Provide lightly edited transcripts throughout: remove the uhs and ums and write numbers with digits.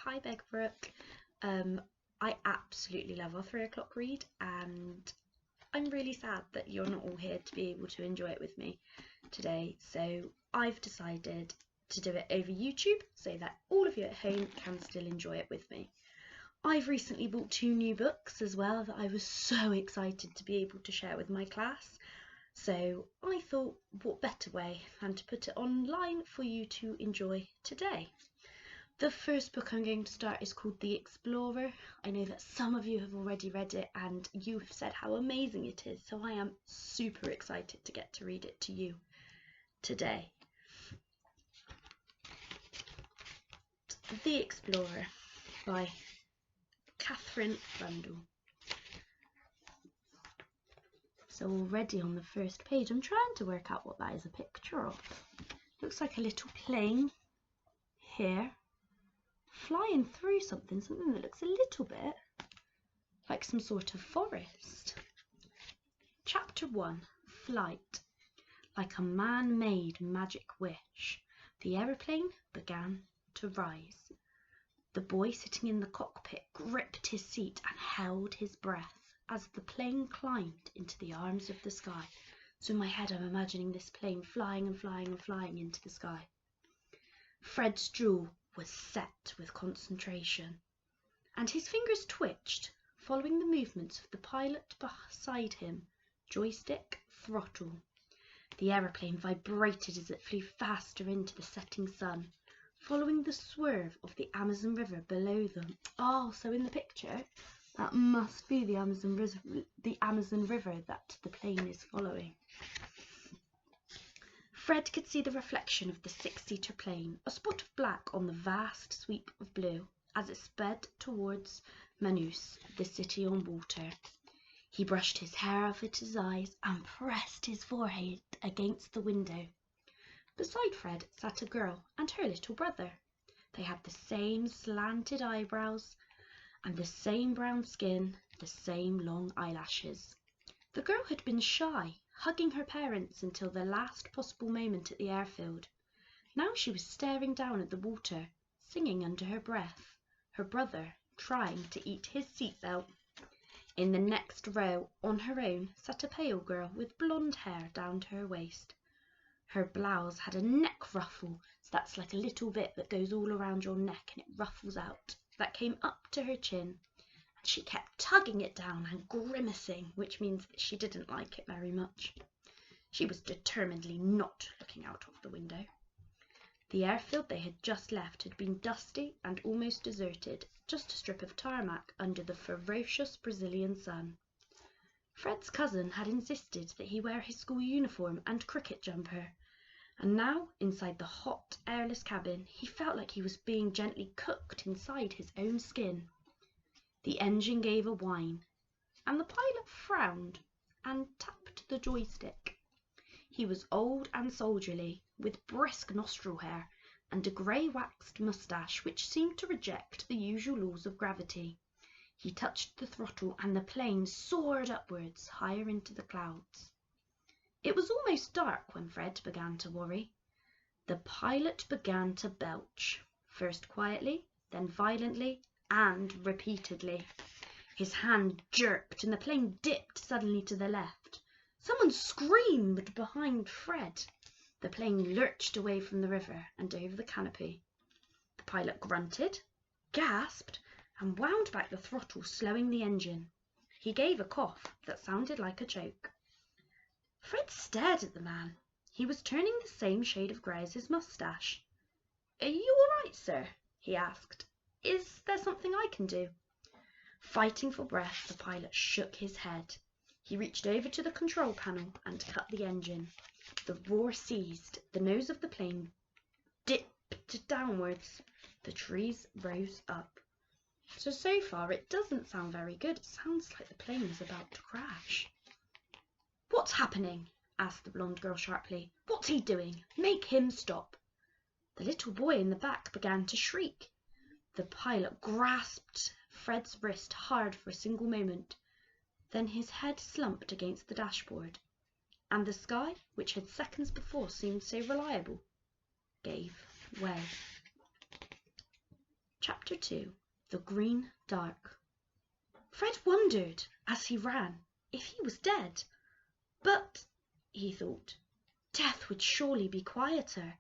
Hi Begbrook. I absolutely love our 3 o'clock read, and I'm really sad that you're not all here to be able to enjoy it with me today. So I've decided to do it over YouTube so that all of you at home can still enjoy it with me. I've recently bought 2 new books as well that I was so excited to be able to share with my class. So I thought, what better way than to put it online for you to enjoy today. The first book I'm going to start is called The Explorer. I know that some of you have already read it and you have said how amazing it is, so I am super excited to get to read it to you today. The Explorer by Katherine Rundell. So already on the first page, I'm trying to work out what that is a picture of. Looks like a little plane here, flying through something that looks a little bit like some sort of forest. Chapter 1, Flight. Like a man-made magic wish, the aeroplane began to rise. The boy sitting in the cockpit gripped his seat and held his breath as the plane climbed into the arms of the sky. So in my head I'm imagining this plane flying and flying and flying into the sky. Fred's jaw was set with concentration, and his fingers twitched, following the movements of the pilot beside him, joystick, throttle. The aeroplane vibrated as it flew faster into the setting sun, following the swerve of the Amazon River below them. Oh, so in the picture, that must be the Amazon River that the plane is following. Fred could see the reflection of the 6-seater plane, a spot of black on the vast sweep of blue, as it sped towards Manus, the city on water. He brushed his hair off at his eyes and pressed his forehead against the window. Beside Fred sat a girl and her little brother. They had the same slanted eyebrows and the same brown skin, the same long eyelashes. The girl had been shy, hugging her parents until the last possible moment at the airfield. Now she was staring down at the water, singing under her breath, her brother trying to eat his seatbelt. In the next row, on her own, sat a pale girl with blonde hair down to her waist. Her blouse had a neck ruffle, so that's like a little bit that goes all around your neck and it ruffles out, that came up to her chin. And she kept tugging it down and grimacing, which means that she didn't like it very much. She was determinedly not looking out of the window. The airfield they had just left had been dusty and almost deserted, just a strip of tarmac under the ferocious Brazilian sun. Fred's cousin had insisted that he wear his school uniform and cricket jumper, and now, inside the hot, airless cabin, he felt like he was being gently cooked inside his own skin. The engine gave a whine, and the pilot frowned and tapped the joystick. He was old and soldierly, with brisk nostril hair and a grey waxed moustache which seemed to reject the usual laws of gravity. He touched the throttle and the plane soared upwards, higher into the clouds. It was almost dark when Fred began to worry. The pilot began to belch, first quietly, then violently, and repeatedly. His hand jerked and the plane dipped suddenly to the left. Someone screamed behind Fred. The plane lurched away from the river and over the canopy. The pilot grunted, gasped, and wound back the throttle, slowing the engine. He gave a cough that sounded like a choke. Fred stared at the man. He was turning the same shade of grey as his moustache. "Are you all right, sir?" he asked. "Is there something I can do?" Fighting for breath, the pilot shook his head. He reached over to the control panel and cut the engine. The roar ceased. The nose of the plane dipped downwards. The trees rose up. So far it doesn't sound very good. It sounds like the plane is about to crash. "What's happening?" asked the blonde girl sharply. "What's he doing? Make him stop." The little boy in the back began to shriek. The pilot grasped Fred's wrist hard for a single moment. Then his head slumped against the dashboard, and the sky, which had seconds before seemed so reliable, gave way. Chapter 2. The Green Dark. Fred wondered, as he ran, if he was dead. But, he thought, death would surely be quieter.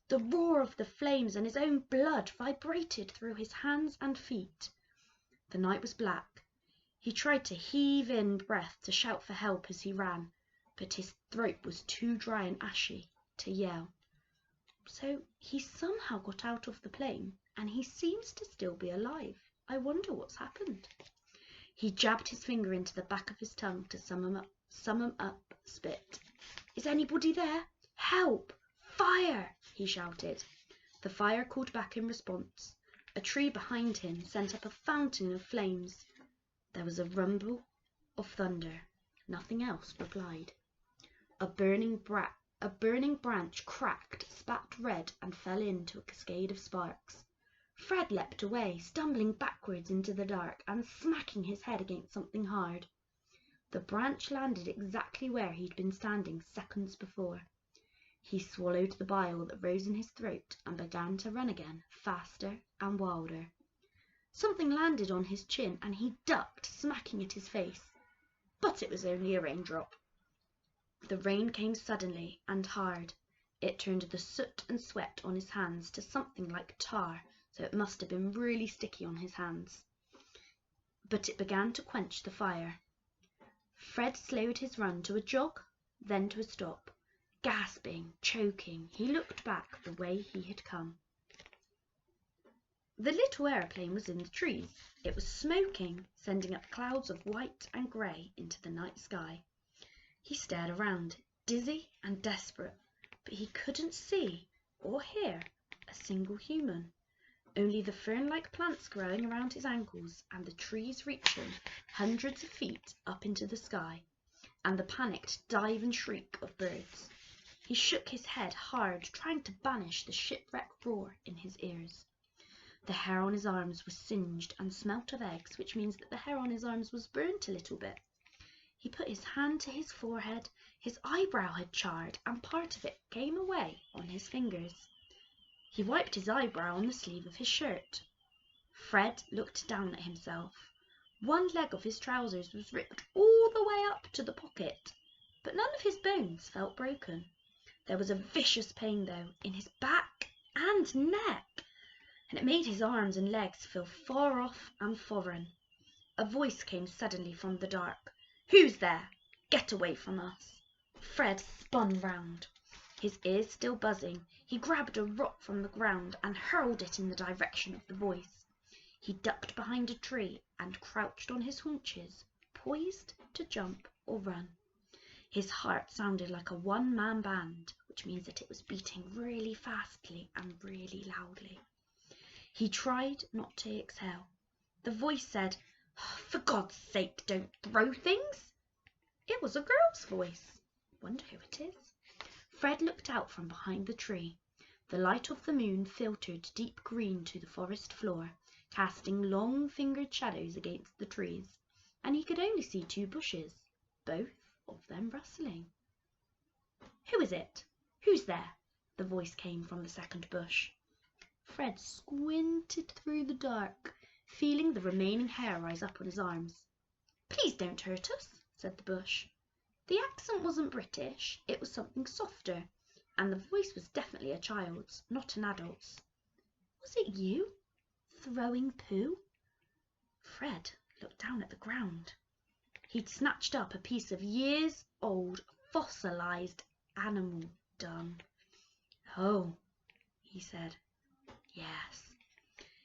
The roar of the flames and his own blood vibrated through his hands and feet. The night was black. He tried to heave in breath to shout for help as he ran, but his throat was too dry and ashy to yell. So he somehow got out of the plane, and he seems to still be alive. I wonder what's happened. He jabbed his finger into the back of his tongue to summon up spit. Is anybody there? Help! Fire! He shouted. The fire called back in response. A tree behind him sent up a fountain of flames. There was a rumble of thunder. Nothing else replied. A burning branch cracked, spat red, and fell into a cascade of sparks. Fred leapt away, stumbling backwards into the dark and smacking his head against something hard. The branch landed exactly where he'd been standing seconds before. He swallowed the bile that rose in his throat and began to run again, faster and wilder. Something landed on his chin and he ducked, smacking at his face. But it was only a raindrop. The rain came suddenly and hard. It turned the soot and sweat on his hands to something like tar, so it must have been really sticky on his hands. But it began to quench the fire. Fred slowed his run to a jog, then to a stop. Gasping, choking, he looked back the way he had come. The little aeroplane was in the trees. It was smoking, sending up clouds of white and grey into the night sky. He stared around, dizzy and desperate, but he couldn't see or hear a single human. Only the fern-like plants growing around his ankles and the trees reaching hundreds of feet up into the sky, and the panicked dive and shriek of birds. He shook his head hard, trying to banish the shipwreck roar in his ears. The hair on his arms was singed and smelt of eggs, which means that the hair on his arms was burnt a little bit. He put his hand to his forehead. His eyebrow had charred, and part of it came away on his fingers. He wiped his eyebrow on the sleeve of his shirt. Fred looked down at himself. One leg of his trousers was ripped all the way up to the pocket, but none of his bones felt broken. There was a vicious pain, though, in his back and neck, and it made his arms and legs feel far off and foreign. A voice came suddenly from the dark. Who's there? Get away from us. Fred spun round. His ears still buzzing, he grabbed a rock from the ground and hurled it in the direction of the voice. He ducked behind a tree and crouched on his haunches, poised to jump or run. His heart sounded like a one-man band, which means that it was beating really fastly and really loudly. He tried not to exhale. The voice said, For God's sake, don't throw things. It was a girl's voice. Wonder who it is. Fred looked out from behind the tree. The light of the moon filtered deep green to the forest floor, casting long-fingered shadows against the trees, and he could only see 2 bushes, both of them rustling. Who is it? Who's there? The voice came from the second bush. Fred squinted through the dark, feeling the remaining hair rise up on his arms. Please don't hurt us, said the bush. The accent wasn't British, it was something softer, and the voice was definitely a child's, not an adult's. Was it you? Throwing poo? Fred looked down at the ground. He'd snatched up a piece of years-old, fossilized animal dung. Oh, he said. Yes.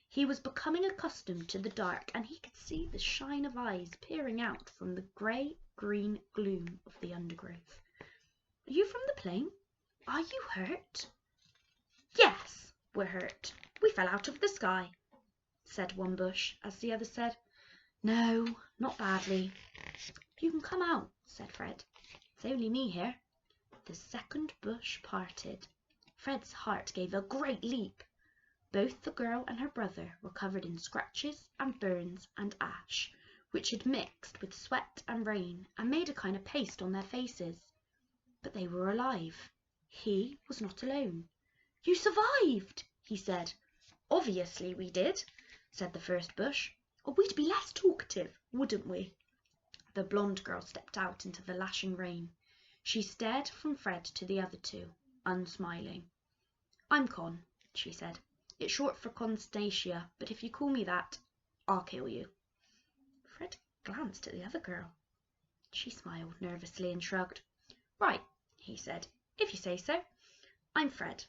He was becoming accustomed to the dark, and he could see the shine of eyes peering out from the grey-green gloom of the undergrowth. Are you from the plane? Are you hurt? Yes, we're hurt. We fell out of the sky, said one bush, as the other said, No, not badly. You can come out, said Fred. It's only me here. The second bush parted. Fred's heart gave a great leap. Both the girl and her brother were covered in scratches and burns and ash, which had mixed with sweat and rain and made a kind of paste on their faces. But they were alive. He was not alone. You survived, he said. Obviously we did. said the first bush, or we'd be less talkative, wouldn't we? The blonde girl stepped out into the lashing rain. She stared from Fred to the other two, unsmiling. I'm Con, she said. It's short for Constatia, but if you call me that, I'll kill you. Fred glanced at the other girl. She smiled nervously and shrugged. Right, he said, if you say so. I'm Fred.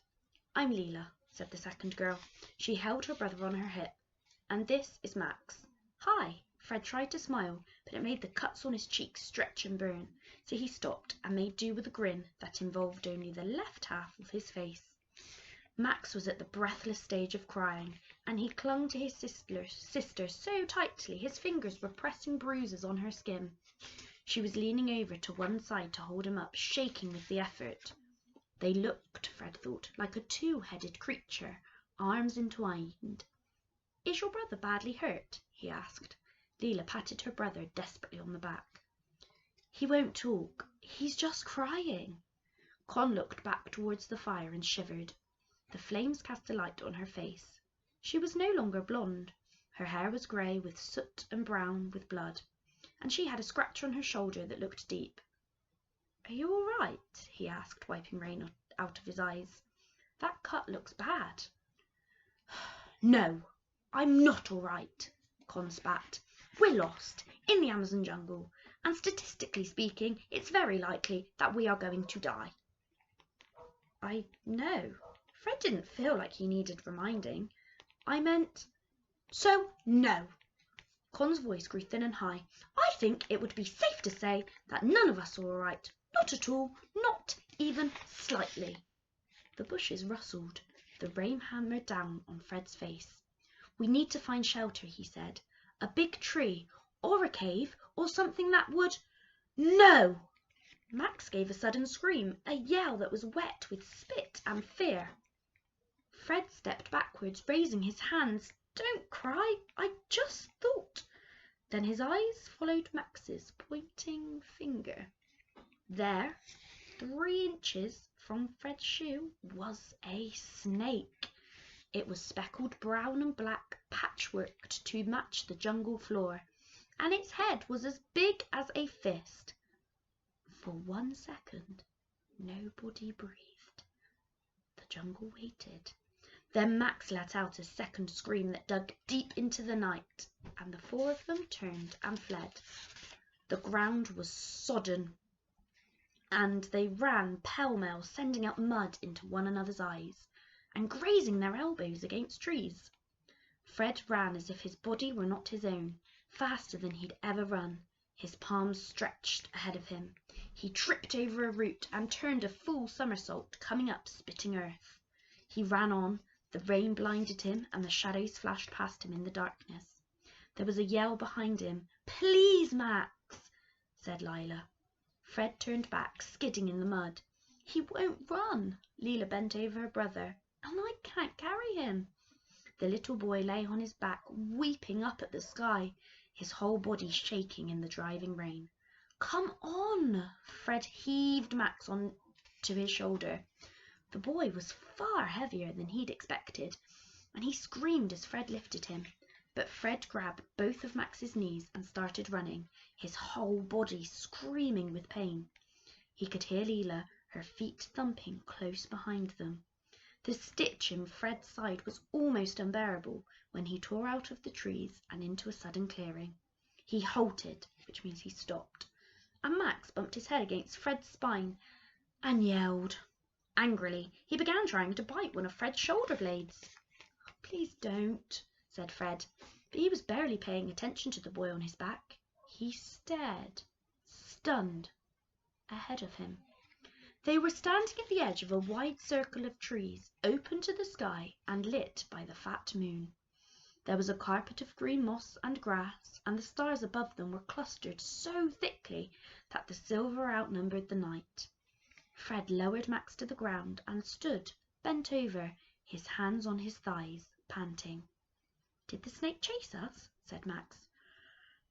I'm Leela, said the second girl. She held her brother on her hip. And this is Max. Hi. Fred tried to smile, but it made the cuts on his cheeks stretch and burn, so he stopped and made do with a grin that involved only the left half of his face. Max was at the breathless stage of crying, and he clung to his sister so tightly his fingers were pressing bruises on her skin. She was leaning over to one side to hold him up, shaking with the effort. They looked, Fred thought, like a two-headed creature, arms entwined. Is your brother badly hurt? He asked. Leela patted her brother desperately on the back. He won't talk. He's just crying. Con looked back towards the fire and shivered. The flames cast a light on her face. She was no longer blonde. Her hair was grey with soot and brown with blood, and she had a scratch on her shoulder that looked deep. Are you all right? He asked, wiping rain out of his eyes. That cut looks bad. No, I'm not all right, Con spat. We're lost in the Amazon jungle, and statistically speaking, it's very likely that we are going to die. I know. Fred didn't feel like he needed reminding. I meant... So, no. Con's voice grew thin and high. I think it would be safe to say that none of us are all right. Not at all. Not even slightly. The bushes rustled. The rain hammered down on Fred's face. We need to find shelter, he said. A big tree, or a cave, or something that would... No! Max gave a sudden scream, a yell that was wet with spit and fear. Fred stepped backwards, raising his hands. Don't cry, I just thought. Then his eyes followed Max's pointing finger. There, 3 inches from Fred's shoe, was a snake. It was speckled brown and black, patchworked to match the jungle floor, and its head was as big as a fist. For 1 second, nobody breathed. The jungle waited. Then Max let out a second scream that dug deep into the night, and the 4 of them turned and fled. The ground was sodden, and they ran pell-mell, sending out mud into one another's eyes, and grazing their elbows against trees. Fred ran as if his body were not his own, faster than he'd ever run, his palms stretched ahead of him. He tripped over a root and turned a full somersault, coming up spitting earth. He ran on. The rain blinded him, and the shadows flashed past him in the darkness. There was a yell behind him. Please, Max, said Lila. Fred turned back, skidding in the mud. He won't run. Leela bent over her brother. And I can't carry him. The little boy lay on his back, weeping up at the sky, his whole body shaking in the driving rain. Come on! Fred heaved Max on to his shoulder. The boy was far heavier than he'd expected, and he screamed as Fred lifted him. But Fred grabbed both of Max's knees and started running, his whole body screaming with pain. He could hear Leela, her feet thumping close behind them. The stitch in Fred's side was almost unbearable when he tore out of the trees and into a sudden clearing. He halted, which means he stopped, and Max bumped his head against Fred's spine and yelled. Angrily, he began trying to bite one of Fred's shoulder blades. Please don't, said Fred, but he was barely paying attention to the boy on his back. He stared, stunned, ahead of him. They were standing at the edge of a wide circle of trees, open to the sky and lit by the fat moon. There was a carpet of green moss and grass, and the stars above them were clustered so thickly that the silver outnumbered the night. Fred lowered Max to the ground and stood, bent over, his hands on his thighs, panting. Did the snake chase us? Said Max.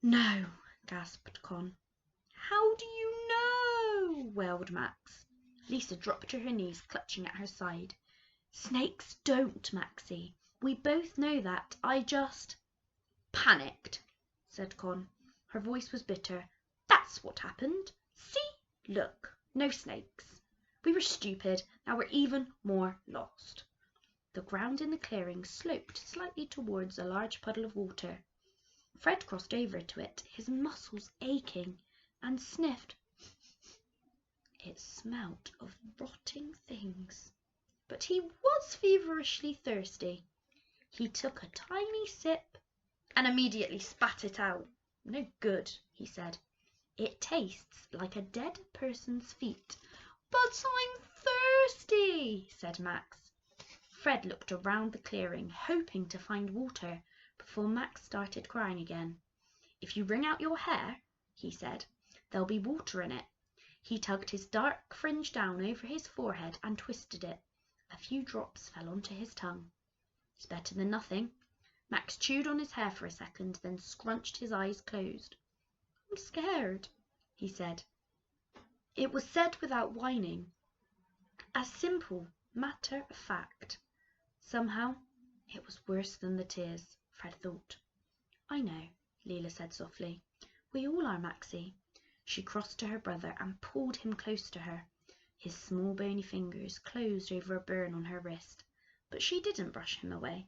No, gasped Con. How do you know? Wailed Max. Lisa dropped to her knees, clutching at her side. Snakes don't, Maxie. We both know that. I just panicked, said Con. Her voice was bitter. That's what happened. See? Look. No snakes. We were stupid. Now we're even more lost. The ground in the clearing sloped slightly towards a large puddle of water. Fred crossed over to it, his muscles aching, and sniffed. It smelt of rotting things. But he was feverishly thirsty. He took a tiny sip and immediately spat it out. No good, he said. It tastes like a dead person's feet. But I'm thirsty, said Max. Fred looked around the clearing, hoping to find water, before Max started crying again. If you wring out your hair, he said, there'll be water in it. He tugged his dark fringe down over his forehead and twisted it. A few drops fell onto his tongue. It's better than nothing. Max chewed on his hair for a second, then scrunched his eyes closed. I'm scared, he said. It was said without whining, as simple matter of fact. Somehow, it was worse than the tears, Fred thought. I know, Leela said softly. We all are, Maxie. She crossed to her brother and pulled him close to her. His small bony fingers closed over a burn on her wrist, but she didn't brush him away.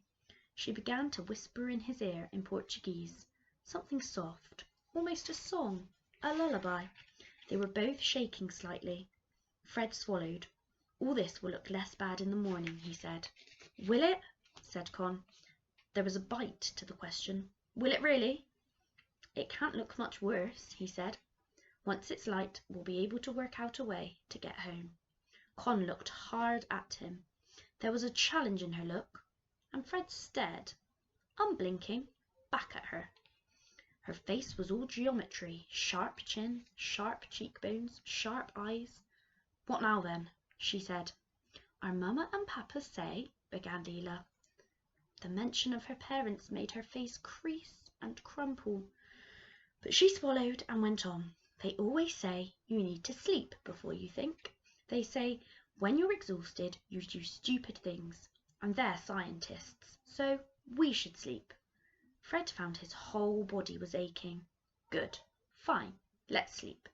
She began to whisper in his ear in Portuguese, something soft, almost a song, a lullaby. They were both shaking slightly. Fred swallowed. All this will look less bad in the morning, he said. Will it? Said Con. There was a bite to the question. Will it really? It can't look much worse, he said. Once it's light, we'll be able to work out a way to get home. Con looked hard at him. There was a challenge in her look, and Fred stared, unblinking, back at her. Her face was all geometry, sharp chin, sharp cheekbones, sharp eyes. What now then? She said. Our mamma and papa say, began Leela. The mention of her parents made her face crease and crumple, but she swallowed and went on. They always say you need to sleep before you think. They say when you're exhausted, you do stupid things, and they're scientists, so we should sleep. Fred found his whole body was aching. Good. Fine. Let's sleep.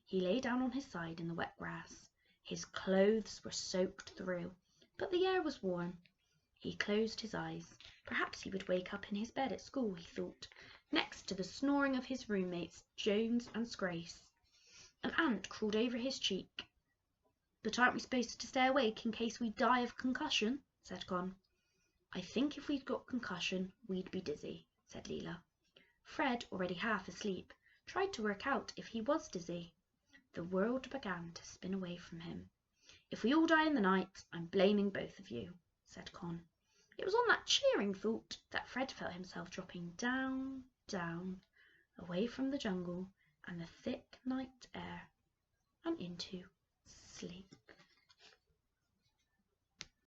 He lay down on his side in the wet grass. His clothes were soaked through, but the air was warm. He closed his eyes. Perhaps he would wake up in his bed at school, he thought, next to the snoring of his roommates, Jones and Scrace. An ant crawled over his cheek. But aren't we supposed to stay awake in case we die of concussion? Said Con. I think if we'd got concussion, we'd be dizzy, said Leela. Fred, already half asleep, tried to work out if he was dizzy. The world began to spin away from him. If we all die in the night, I'm blaming both of you, said Con. It was on that cheering thought that Fred felt himself dropping down, down, away from the jungle and the thick night air, and into sleep.